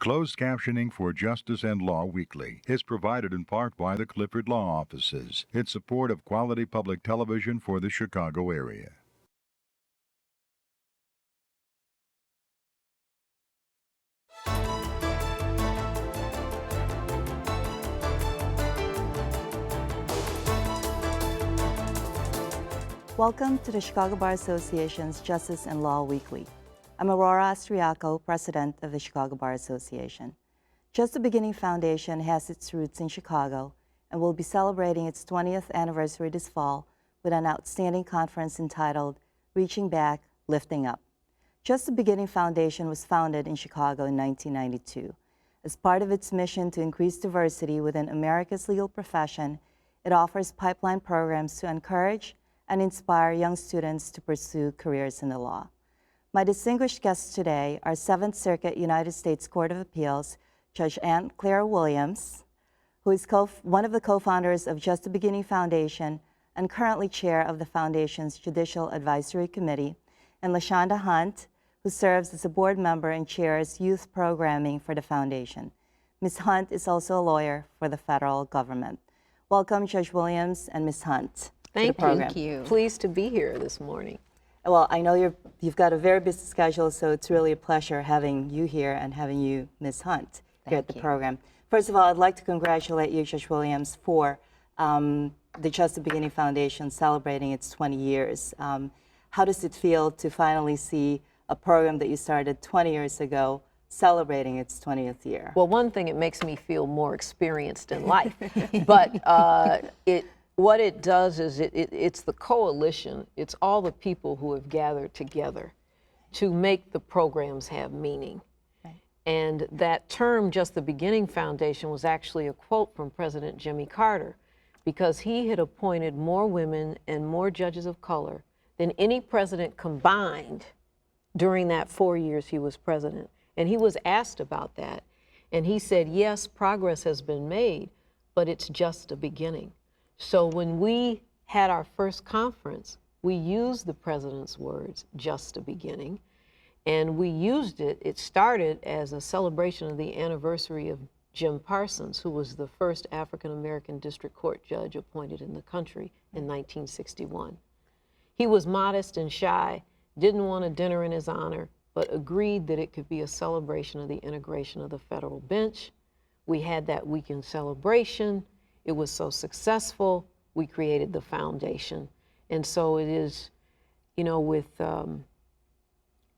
Closed captioning for Justice and Law Weekly is provided in part by the Clifford Law Offices in support of quality public television for the Chicago area. Welcome to the Chicago Bar Association's Justice and Law Weekly. I'm Aurora Austriaco, president of the Chicago Bar Association. Just the Beginning Foundation has its roots in Chicago and will be celebrating its 20th anniversary this fall with an outstanding conference entitled Reaching Back, Lifting Up. Just the Beginning Foundation was founded in Chicago in 1992. As part of its mission to increase diversity within America's legal profession, it offers pipeline programs to encourage and inspire young students to pursue careers in the law. My distinguished guests today are 7th Circuit United States Court of Appeals, Judge Ann Claire Williams, who is one of the co-founders of Just the Beginning Foundation and currently chair of the Foundation's Judicial Advisory Committee, and LaShonda Hunt, who serves as a board member and chairs youth programming for the Foundation. Ms. Hunt is also a lawyer for the federal government. Welcome, Judge Williams and Ms. Hunt. Thank you. Pleased to be here this morning. Well, I know you've got a very busy schedule, so it's really a pleasure having you here and having you, Ms. Hunt, here at the program. First of all, I'd like to congratulate you, Judge Williams, for the Just the Beginning Foundation celebrating its 20 years. How does it feel to finally see a program that you started 20 years ago celebrating its 20th year? Well, one thing, it makes me feel more experienced in life, but what it does is it's the coalition, it's all the people who have gathered together to make the programs have meaning. Right. And that term, Just the Beginning Foundation, was actually a quote from President Jimmy Carter, because he had appointed more women and more judges of color than any president combined during that 4 years he was president. And he was asked about that, and he said, yes, progress has been made, but it's just a beginning. So when we had our first conference, we used the president's words, just a beginning, and we used it. It started as a celebration of the anniversary of Jim Parsons, who was the first African-American district court judge appointed in the country in 1961. He was modest and shy, didn't want a dinner in his honor, but agreed that it could be a celebration of the integration of the federal bench. We had that weekend celebration. It was so successful, we created the foundation. And so it is, you know, with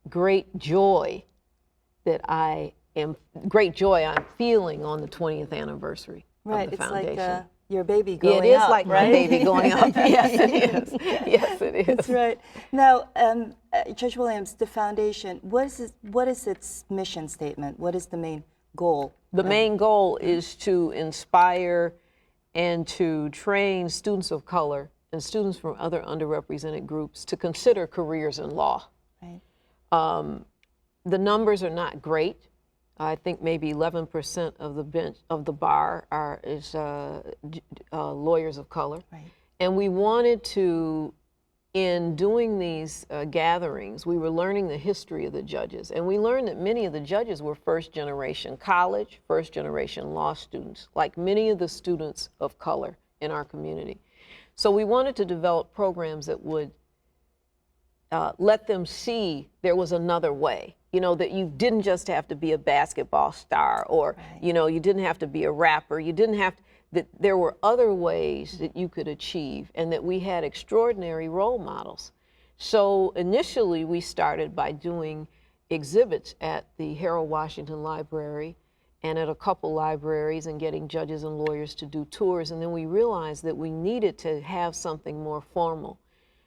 great joy I'm feeling on the 20th anniversary of the foundation. It's like your baby growing up, it is like right? my baby growing up. Yes, it is. Yes, it is. That's right. Now, Judge Williams, the foundation, what is its mission statement? What is the main goal? The main goal is to inspire and to train students of color and students from other underrepresented groups to consider careers in law. Right. The numbers are not great. I think maybe 11% of the bench of the bar is lawyers of color. Right. And we wanted to, in doing these gatherings, we were learning the history of the judges, and we learned that many of the judges were first-generation college, first-generation law students, like many of the students of color in our community. So we wanted to develop programs that would let them see there was another way. You know, that you didn't just have to be a basketball star, or, right, you know, you didn't have to be a rapper, you didn't have to, that there were other ways that you could achieve, and that we had extraordinary role models. So initially we started by doing exhibits at the Harold Washington Library and at a couple libraries, and getting judges and lawyers to do tours, and then we realized that we needed to have something more formal.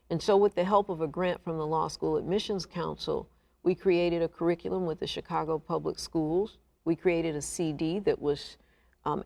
And so with the help of a grant from the Law School Admissions Council, we created a curriculum with the Chicago Public Schools. We created a CD that was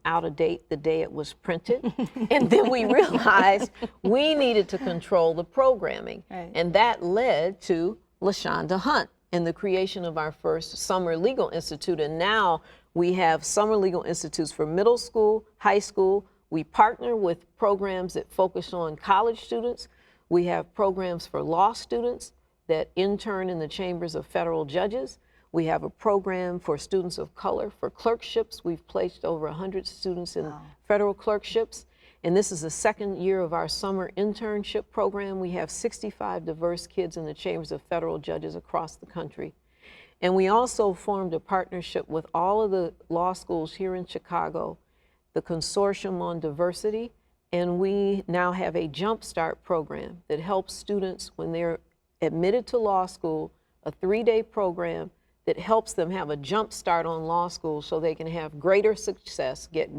out of date the day it was printed. And then we realized we needed to control the programming. Right. And that led to LaShonda Hunt and the creation of our first Summer Legal Institute. And now we have Summer Legal Institutes for middle school, high school. We partner with programs that focus on college students. We have programs for law students that intern in the chambers of federal judges. We have a program for students of color for clerkships. We've placed over 100 students in federal clerkships. And this is the second year of our summer internship program. We have 65 diverse kids in the chambers of federal judges across the country. And we also formed a partnership with all of the law schools here in Chicago, the Consortium on Diversity, and we now have a Jump Start program that helps students when they're admitted to law school, a 3-day program that helps them have a jump start on law school so they can have greater success, get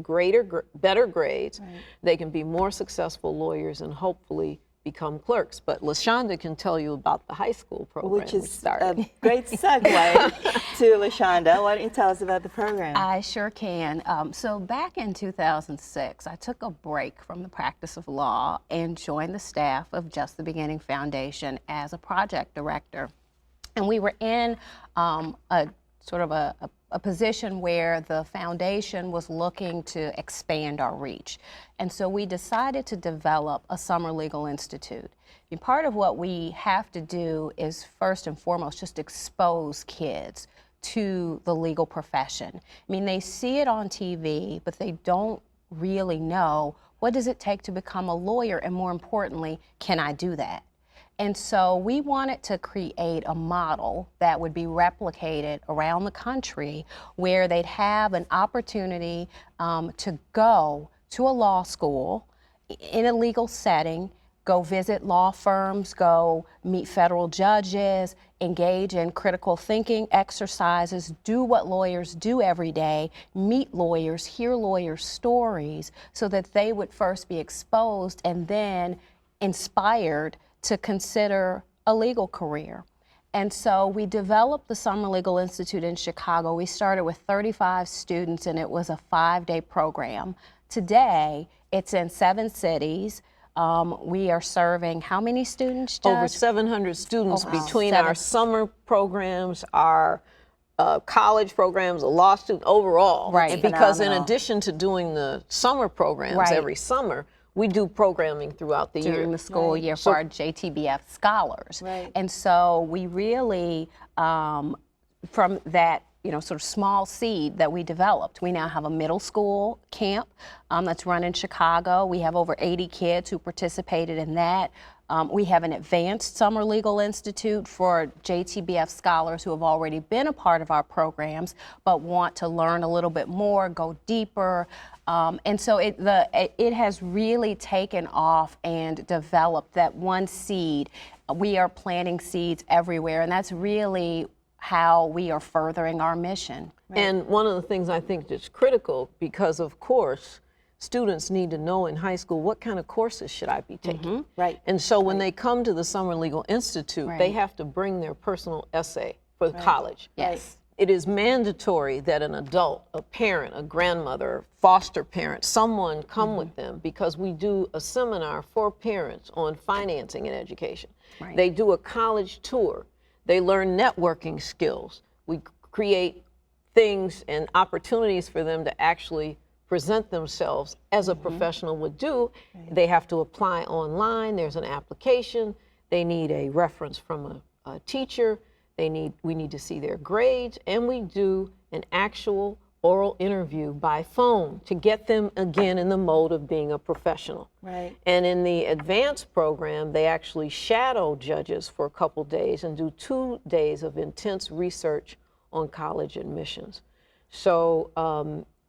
better grades, they can be more successful lawyers and hopefully become clerks. But LaShonda can tell you about the high school program which is started. a great segue to LaShonda. Why don't you tell us about the program? I sure can. So back in 2006, I took a break from the practice of law and joined the staff of Just the Beginning Foundation as a project director. And we were in a sort of a position where the foundation was looking to expand our reach. And so we decided to develop a summer legal institute. And part of what we have to do is first and foremost just expose kids to the legal profession. I mean, they see it on TV, but they don't really know what does it take to become a lawyer, and more importantly, can I do that? And so we wanted to create a model that would be replicated around the country where they'd have an opportunity to go to a law school in a legal setting, go visit law firms, go meet federal judges, engage in critical thinking exercises, do what lawyers do every day, meet lawyers, hear lawyers' stories, so that they would first be exposed and then inspired to consider a legal career. And so we developed the Summer Legal Institute in Chicago. We started with 35 students, and it was a 5-day program. Today, it's in 7 cities. We are serving how many students, Judge? Over 700 students between Seven. our summer programs, our college programs, a law student overall. Right. And because in Phenomenal. addition to doing the summer programs Right. every summer, we do programming throughout the year. During the school year for our JTBF scholars. Right. And so we really, from that, sort of small seed that we developed, we now have a middle school camp that's run in Chicago. We have over 80 kids who participated in that. We have an advanced summer legal institute for JTBF scholars who have already been a part of our programs but want to learn a little bit more, go deeper. And so it has really taken off and developed that one seed. We are planting seeds everywhere, and that's really how we are furthering our mission. And one of the things I think that's critical, because of course, students need to know in high school, what kind of courses should I be taking? Right. And so when they come to the Summer Legal Institute, they have to bring their personal essay for college. Yes. It is mandatory that an adult, a parent, a grandmother, foster parent, someone come with them, because we do a seminar for parents on financing and education. Right. They do a college tour. They learn networking skills. We create things and opportunities for them to actually present themselves as a professional would do. They have to apply online. There's an application. They need a reference from a teacher. We need to see their grades, and we do an actual oral interview by phone to get them again in the mode of being a professional. Right. And in the advanced program, they actually shadow judges for a couple days and do 2 days of intense research on college admissions. So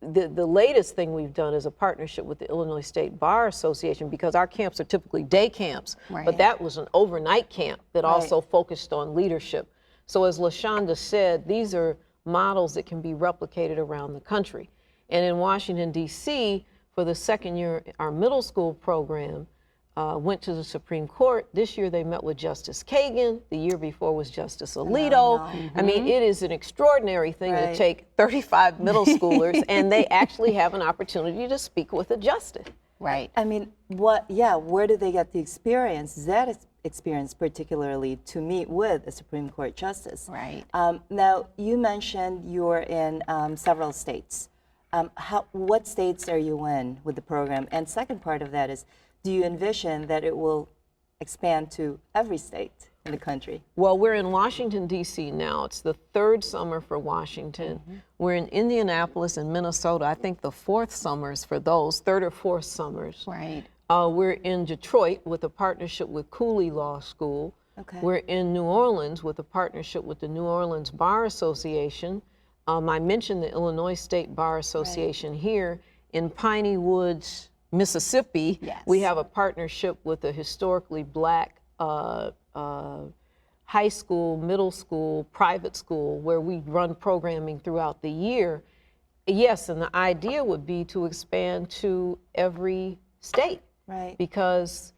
the latest thing we've done is a partnership with the Illinois State Bar Association, because our camps are typically day camps, but that was an overnight camp that also focused on leadership. So as LaShonda said, these are models that can be replicated around the country. And in Washington, D.C., for the second year, our middle school program went to the Supreme Court. This year they met with Justice Kagan. The year before was Justice Alito. I mean, it is an extraordinary thing to take 35 middle schoolers and they actually have an opportunity to speak with a justice. Right. I mean, where do they get the experience, experience particularly, to meet with a Supreme Court justice? Right. Now, you mentioned you're in several states. What states are you in with the program? And second part of that is, do you envision that it will expand to every state? in the country? Well, we're in Washington, D.C. now. It's the third summer for Washington. We're in Indianapolis and Minnesota. I think the fourth summers for those, third or fourth summers. Right. We're in Detroit with a partnership with Cooley Law School. Okay. We're in New Orleans with a partnership with the New Orleans Bar Association. I mentioned the Illinois State Bar Association here. In Piney Woods, Mississippi, Yes. we have a partnership with a historically black high school, middle school, private school, where we run programming throughout the year. Yes, and the idea would be to expand to every state. Right. Because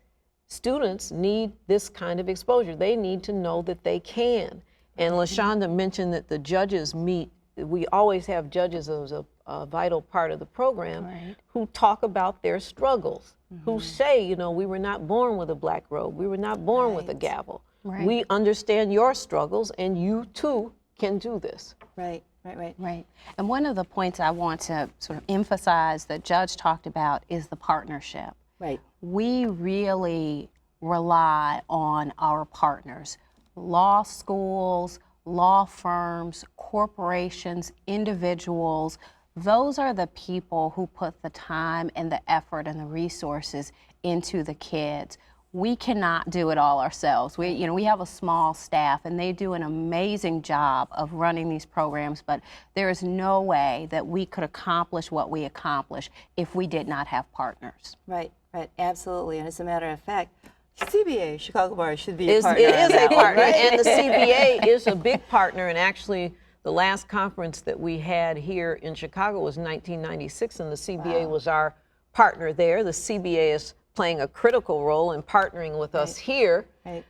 students need this kind of exposure. They need to know that they can. And LaShonda mentioned that the judges meet. We always have judges as a vital part of the program, Right. who talk about their struggles, who say, you know, we were not born with a black robe. We were not born with a gavel. Right. We understand your struggles, and you too can do this. Right. Right. Right. And one of the points I want to sort of emphasize that Judge talked about is the partnership. Right. We really rely on our partners, law schools, law firms, corporations, individuals. Those are the people who put the time and the effort and the resources into the kids. We cannot do it all ourselves. We have a small staff, and they do an amazing job of running these programs, but there is no way that we could accomplish what we accomplish if we did not have partners. Right. Right. Absolutely. And as a matter of fact, CBA, Chicago Bar, should be a partner. It is on that a one, partner, right? and the CBA is a big partner. And actually, the last conference that we had here in Chicago was 1996, and the CBA was our partner there. The CBA is playing a critical role in partnering with us here. Right.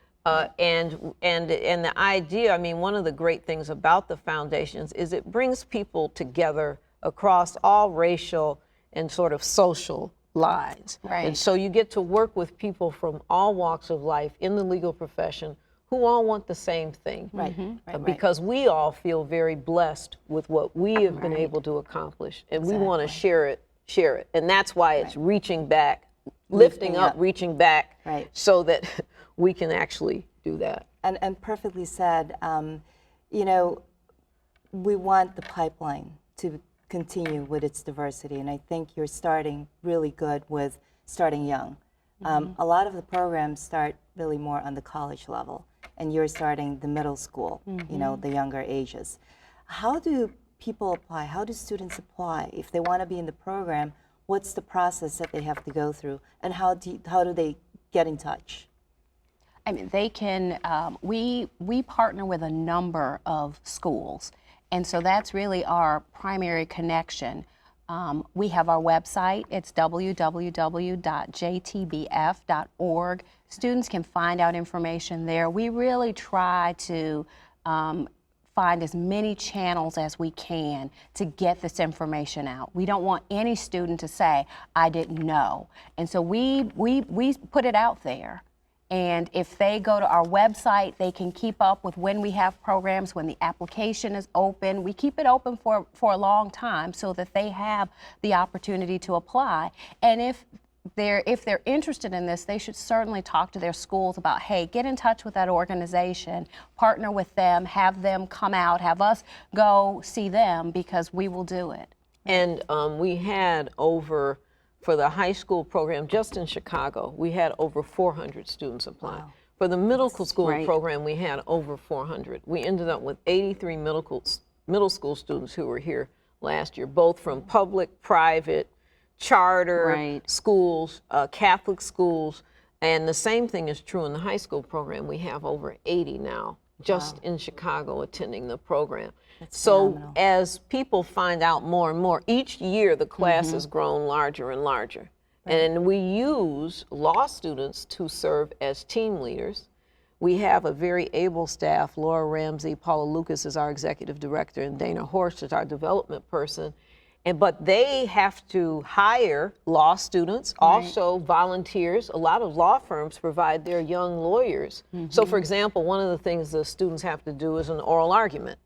And the idea, I mean, one of the great things about the foundations is it brings people together across all racial and sort of social lines. Right. And so you get to work with people from all walks of life in the legal profession who all want the same thing. Right. Right. Because we all feel very blessed with what we have been able to accomplish, and we want to share it. And that's why it's reaching back, lifting up, reaching back, so that we can actually do that. And perfectly said. You know, we want the pipeline to continue with its diversity, and I think you're starting really good with starting young. A lot of the programs start really more on the college level, and you're starting the middle school, you know, the younger ages. How do people apply? How do students apply? If they want to be in the program, what's the process that they have to go through, and how do they get in touch? I mean, they can, we partner with a number of schools, and so that's really our primary connection. We have our website. It's www.jtbf.org. Students can find out information there. We really try to find as many channels as we can to get this information out. We don't want any student to say, I didn't know. And so we put it out there. And if they go to our website, they can keep up with when we have programs, when the application is open. We keep it open for a long time so that they have the opportunity to apply. And if they're interested in this, they should certainly talk to their schools about, hey, get in touch with that organization, partner with them, have them come out, have us go see them, because we will do it. And we had for the high school program, just in Chicago, we had over 400 students apply. Wow. For the middle school program, we had over 400. We ended up with 83 middle school students who were here last year, both from public, private, charter schools, Catholic schools, and the same thing is true in the high school program. We have over 80 now, just in Chicago, attending the program. That's phenomenal. As people find out more and more, each year the class has grown larger and larger. And we use law students to serve as team leaders. We have a very able staff. Laura Ramsey, Paula Lucas is our executive director, and Dana Horst is our development person. But they have to hire law students, also volunteers. A lot of law firms provide their young lawyers. So for example, one of the things the students have to do is an oral argument.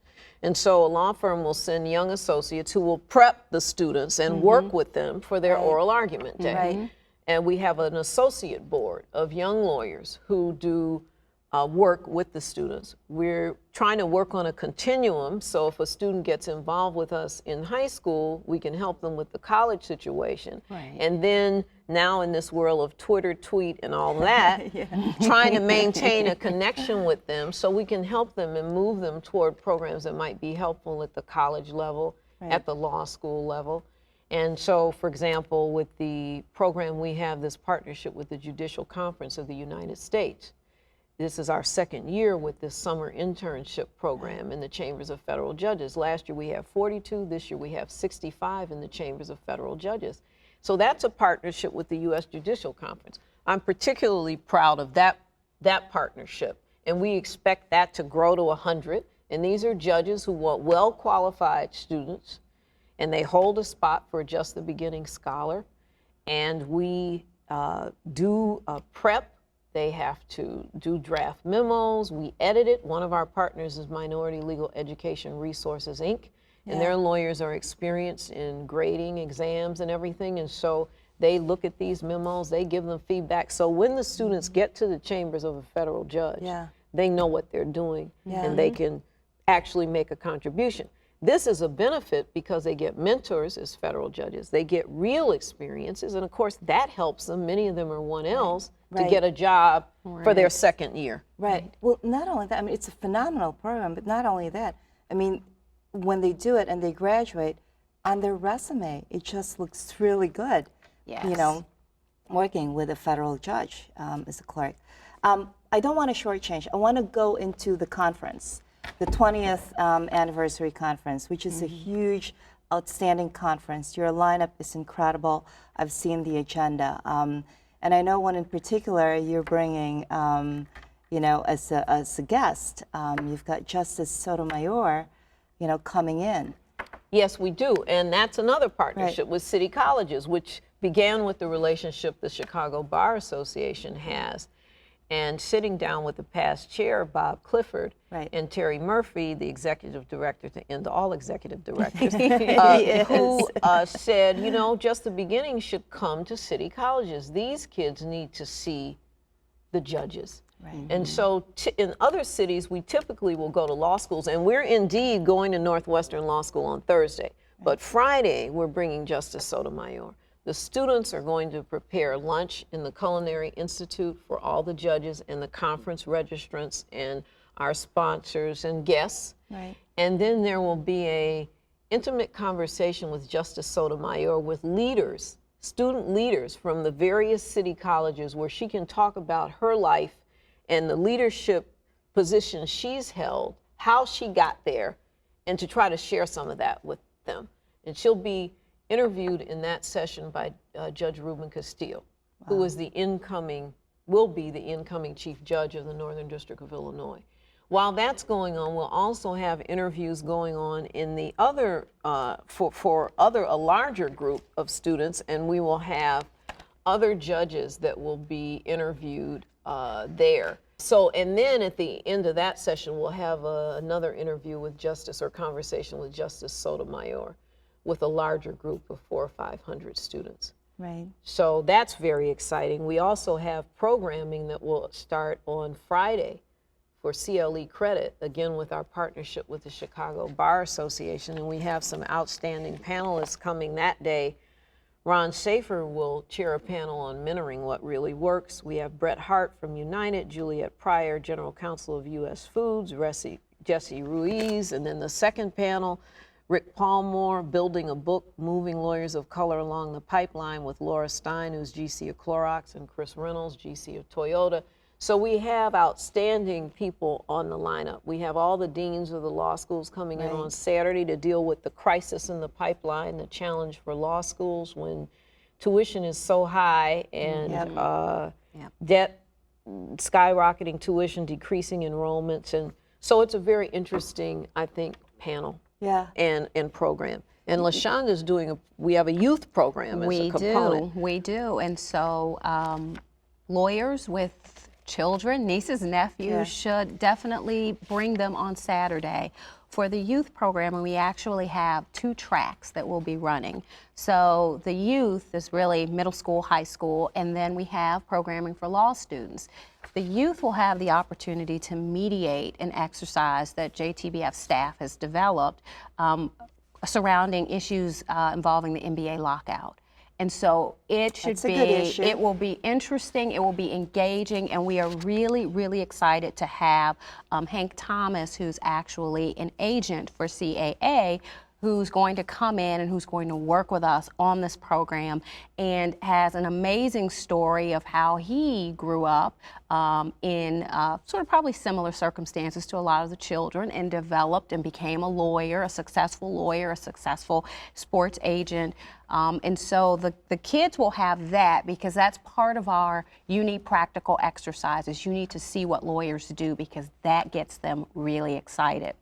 And so a law firm will send young associates who will prep the students and work with them for their oral argument day. And we have an associate board of young lawyers who do work with the students. We're trying to work on a continuum, so if a student gets involved with us in high school, we can help them with the college situation. Right. And then now in this world of Twitter, tweet, and all that, trying to maintain a connection with them so we can help them and move them toward programs that might be helpful at the college level, at the law school level. And so, for example, with the program we have this partnership with the Judicial Conference of the United States. This is our second year with this summer internship program in the Chambers of Federal Judges. Last year we have 42, this year we have 65 in the Chambers of Federal Judges. So that's a partnership with the U.S. Judicial Conference. I'm particularly proud of that partnership, and we expect that to grow to 100. And these are judges who want well-qualified students, and they hold a spot for Just the Beginning Scholar. And we do prep. They have to do draft memos. We edit it. One of our partners is Minority Legal Education Resources, Inc., and their lawyers are experienced in grading exams and everything, and so they look at these memos, they give them feedback. So when the students get to the chambers of a federal judge, they know what they're doing, and they can actually make a contribution. This is a benefit because they get mentors as federal judges. They get real experiences, and of course that helps them. Many of them are 1Ls to get a job for their second year. Right. Well, not only that, I mean, it's a phenomenal program, but not only that, I mean, when they do it and they graduate, on their resume, it just looks really good. Yes. You know, working with a federal judge as a clerk. I don't want to shortchange. I want to go into the conference, the 20th anniversary conference, which is a huge, outstanding conference. Your lineup is incredible. I've seen the agenda. And I know one in particular you're bringing, you know, as a guest. You've got Justice Sotomayor, you know, coming in. Yes, we do. And that's another partnership with city colleges, which began with the relationship the Chicago Bar Association has. And sitting down with the past chair, Bob Clifford, and Terry Murphy, the executive director, to end all executive directors, who said, you know, Just the Beginning should come to city colleges. These kids need to see the judges. And so in other cities, we typically will go to law schools, and we're indeed going to Northwestern Law School on Thursday. But Friday, we're bringing Justice Sotomayor. The students are going to prepare lunch in the Culinary Institute for all the judges and the conference registrants and our sponsors and guests. And then there will be an intimate conversation with Justice Sotomayor with leaders, student leaders from the various city colleges, where she can talk about her life and the leadership position she's held, how she got there, and to try to share some of that with them. And she'll be interviewed in that session by Judge Ruben Castillo, who is will be the incoming Chief Judge of the Northern District of Illinois. While that's going on, we'll also have interviews going on in the other, for a larger group of students, and we will have other judges that will be interviewed there. So, and then at the end of that session, we'll have another interview with conversation with Justice Sotomayor, with a larger group of 400 or 500 students. So that's very exciting. We also have programming that will start on Friday for CLE credit, again with our partnership with the Chicago Bar Association, and we have some outstanding panelists coming that day. Ron Schaefer will chair a panel on mentoring what really works. We have Brett Hart from United, Juliet Pryor, General Counsel of U.S. Foods, Jesse Ruiz, and then the second panel, Rick Palmore, Building a Book, Moving Lawyers of Color Along the Pipeline, with Laura Stein, who's GC of Clorox, and Chris Reynolds, GC of Toyota. So we have outstanding people on the lineup. We have all the deans of the law schools coming in on Saturday to deal with the crisis in the pipeline, the challenge for law schools when tuition is so high and debt, skyrocketing tuition, decreasing enrollments. And so it's a very interesting, I think, panel. And program. And LaShonda's we have a youth program as a component. We do. And so lawyers with children, nieces, nephews, should definitely bring them on Saturday For the youth program, we actually have 2 tracks that we'll be running. So the youth is really middle school, high school, and then we have programming for law students. The youth will have the opportunity to mediate an exercise that JTBF staff has developed surrounding issues involving the NBA lockout. And so it will be interesting, it will be engaging, and we are really, really excited to have Hank Thomas, who's actually an agent for CAA, who's going to come in and who's going to work with us on this program, and has an amazing story of how he grew up in sort of probably similar circumstances to a lot of the children, and developed and became a lawyer, a successful sports agent. And so the kids will have that, because that's part of our you need practical exercises. You need to see what lawyers do, because that gets them really excited.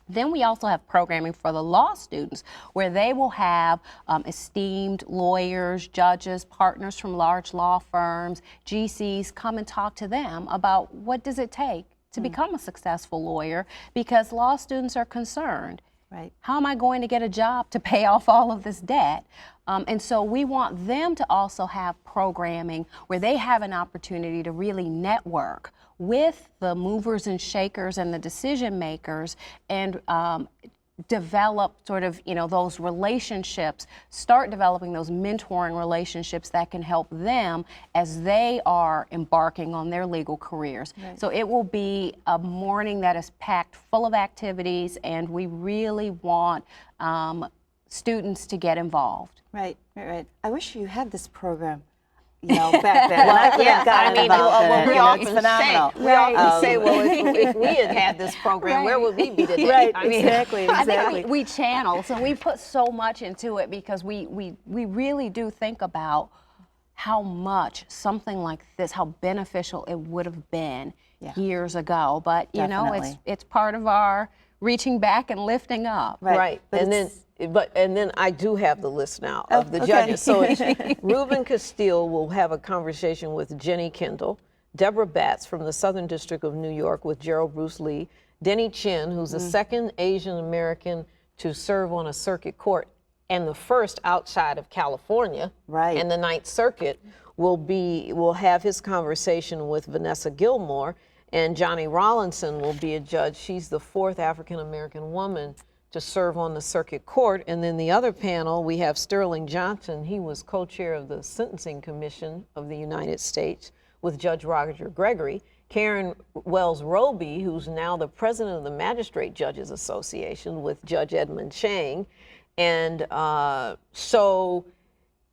Then we also have programming for the law students, where they will have esteemed lawyers, judges, partners from large law firms, GCs come and talk to them about what does it take to become a successful lawyer, because law students are concerned. Right. How am I going to get a job to pay off all of this debt? And so we want them to also have programming where they have an opportunity to really network with the movers and shakers and the decision makers, and develop sort of, those relationships, start developing those mentoring relationships that can help them as they are embarking on their legal careers. Right. So it will be a morning that is packed full of activities, and we really want students to get involved. Right. I wish you had this program, back then. Well, I could have gotten involved in it. It's phenomenal. We often say, well, if we had this program, where would we be today? Right, exactly. I think we channel, so we put so much into it, because we really do think about how much something like this, how beneficial it would have been years ago. But, it's part of our reaching back and lifting up. Right. And then I do have the list now of the judges. So it's Ruben Castile will have a conversation with Jenny Kendall, Deborah Batts from the Southern District of New York with Gerald Bruce Lee, Denny Chin, who's the second Asian American to serve on a circuit court and the first outside of California. Right. And the Ninth Circuit will have his conversation with Vanessa Gilmore, and Johnny Rawlinson will be a judge. She's the 4th African American woman to serve on the circuit court. And then the other panel, we have Sterling Johnson. He was co-chair of the Sentencing Commission of the United States with Judge Roger Gregory. Karen Wells Roby, who's now the president of the Magistrate Judges Association with Judge Edmund Chang. And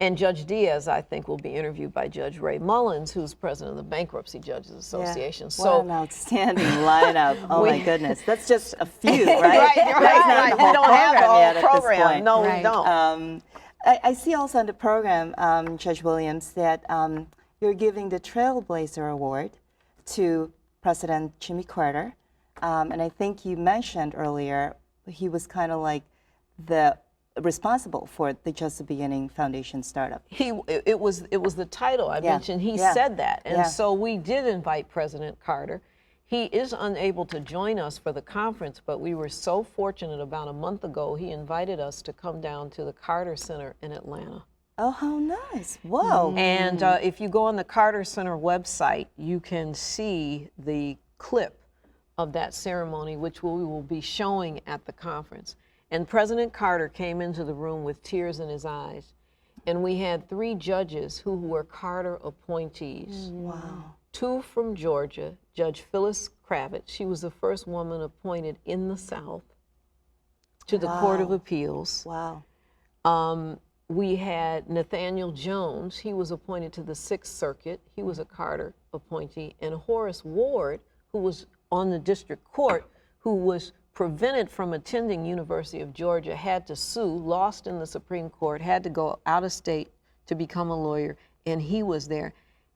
and Judge Diaz, I think, will be interviewed by Judge Ray Mullins, who's president of the Bankruptcy Judges Association. Yeah. So what an outstanding lineup. Oh, my goodness. That's just a few, right? Right. We don't have the whole program. No, we don't. I see also on the program, Judge Williams, that you're giving the Trailblazer Award to President Jimmy Carter. And I think you mentioned earlier, he was kind of like responsible for the Just the Beginning Foundation startup. It was the title I mentioned. He said that, and so we did invite President Carter. He is unable to join us for the conference, but we were so fortunate about a month ago. He invited us to come down to the Carter Center in Atlanta. Oh, how nice! Whoa! And if you go on the Carter Center website, you can see the clip of that ceremony, which we will be showing at the conference. And President Carter came into the room with tears in his eyes. And we had 3 judges who were Carter appointees. Wow. 2 from Georgia, Judge Phyllis Kravitz. She was the first woman appointed in the South to the Court of Appeals. Wow. We had Nathaniel Jones. He was appointed to the 6th Circuit. He was a Carter appointee. And Horace Ward, who was on the district court, who was prevented from attending University of Georgia, had to sue, lost in the Supreme Court, had to go out of state to become a lawyer, and he was there.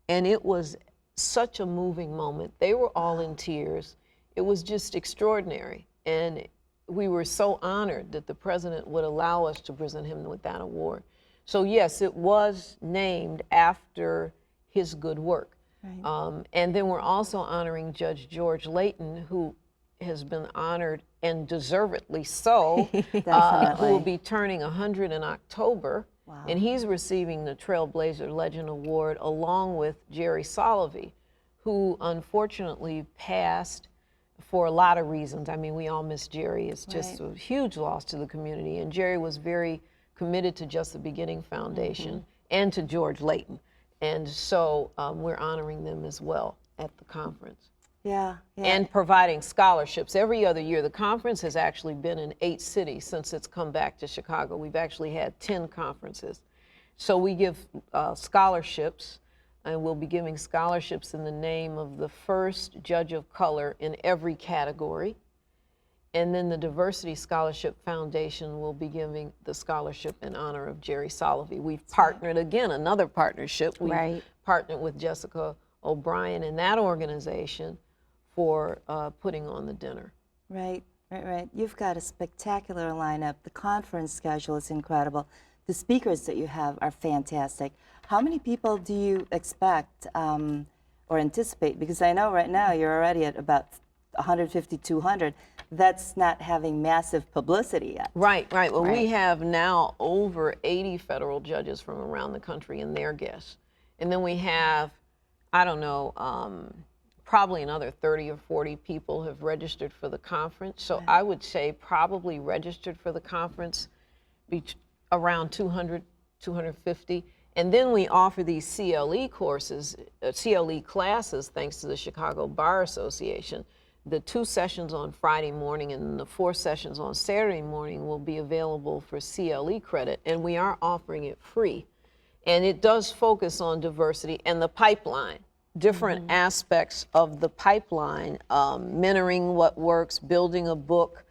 And it was such a moving moment. They were all in tears. It was just extraordinary. And we were so honored that the president would allow us to present him with that award. So yes, it was named after his good work. Right. And then we're also honoring Judge George Layton, who has been honored and deservedly so, who will be turning 100 in October. Wow. And he's receiving the Trailblazer Legend Award along with Jerry Solovey, who unfortunately passed for a lot of reasons. I mean, we all miss Jerry. It's just a huge loss to the community. And Jerry was very committed to Just the Beginning Foundation and to George Layton. And so we're honoring them as well at the conference. Yeah. And providing scholarships. Every other year, the conference has actually been in 8 cities since it's come back to Chicago. We've actually had 10 conferences. So we give scholarships, and we'll be giving scholarships in the name of the first judge of color in every category. And then the Diversity Scholarship Foundation will be giving the scholarship in honor of Jerry Solovey. We've partnered, again, another partnership. We've partnered with Jessica O'Brien and that organization for putting on the dinner. Right. You've got a spectacular lineup. The conference schedule is incredible. The speakers that you have are fantastic. How many people do you expect or anticipate? Because I know right now you're already at about 150, 200. That's not having massive publicity yet. Right. Well, we have now over 80 federal judges from around the country and their guests. And then we have, I don't know, probably another 30 or 40 people have registered for the conference. So I would say probably registered for the conference around 200, 250. And then we offer these CLE courses, CLE classes, thanks to the Chicago Bar Association. The 2 sessions on Friday morning and the 4 sessions on Saturday morning will be available for CLE credit, and we are offering it free. And it does focus on diversity and the pipeline, different aspects of the pipeline, mentoring what works, building a book,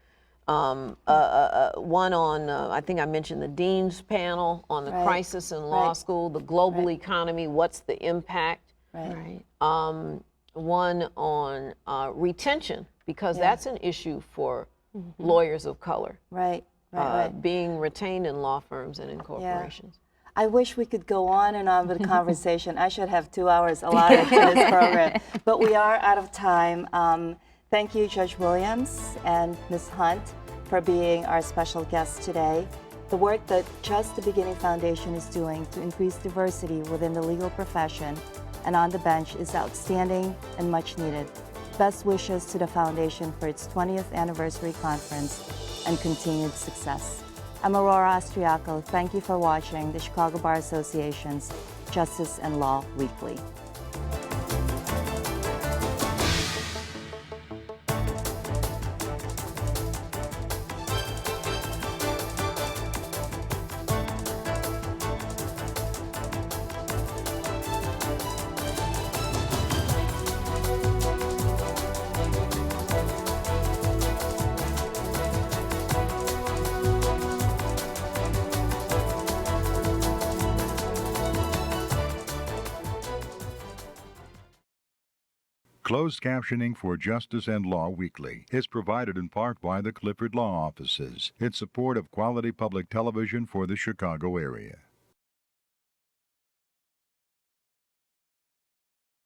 one on, I think I mentioned the Dean's panel on the crisis in law school, the global economy, what's the impact? One on retention, because that's an issue for lawyers of color. Being retained in law firms and in corporations. I wish we could go on and on with the conversation. I should have 2 hours allotted to this program, but we are out of time. Thank you, Judge Williams and Ms. Hunt, for being our special guests today. The work that Just the Beginning Foundation is doing to increase diversity within the legal profession and on the bench is outstanding and much needed. Best wishes to the foundation for its 20th anniversary conference and continued success. I'm Aurora Austriaco. Thank you for watching the Chicago Bar Association's Justice and Law Weekly. Closed captioning for Justice and Law Weekly is provided in part by the Clifford Law Offices in support of quality public television for the Chicago area.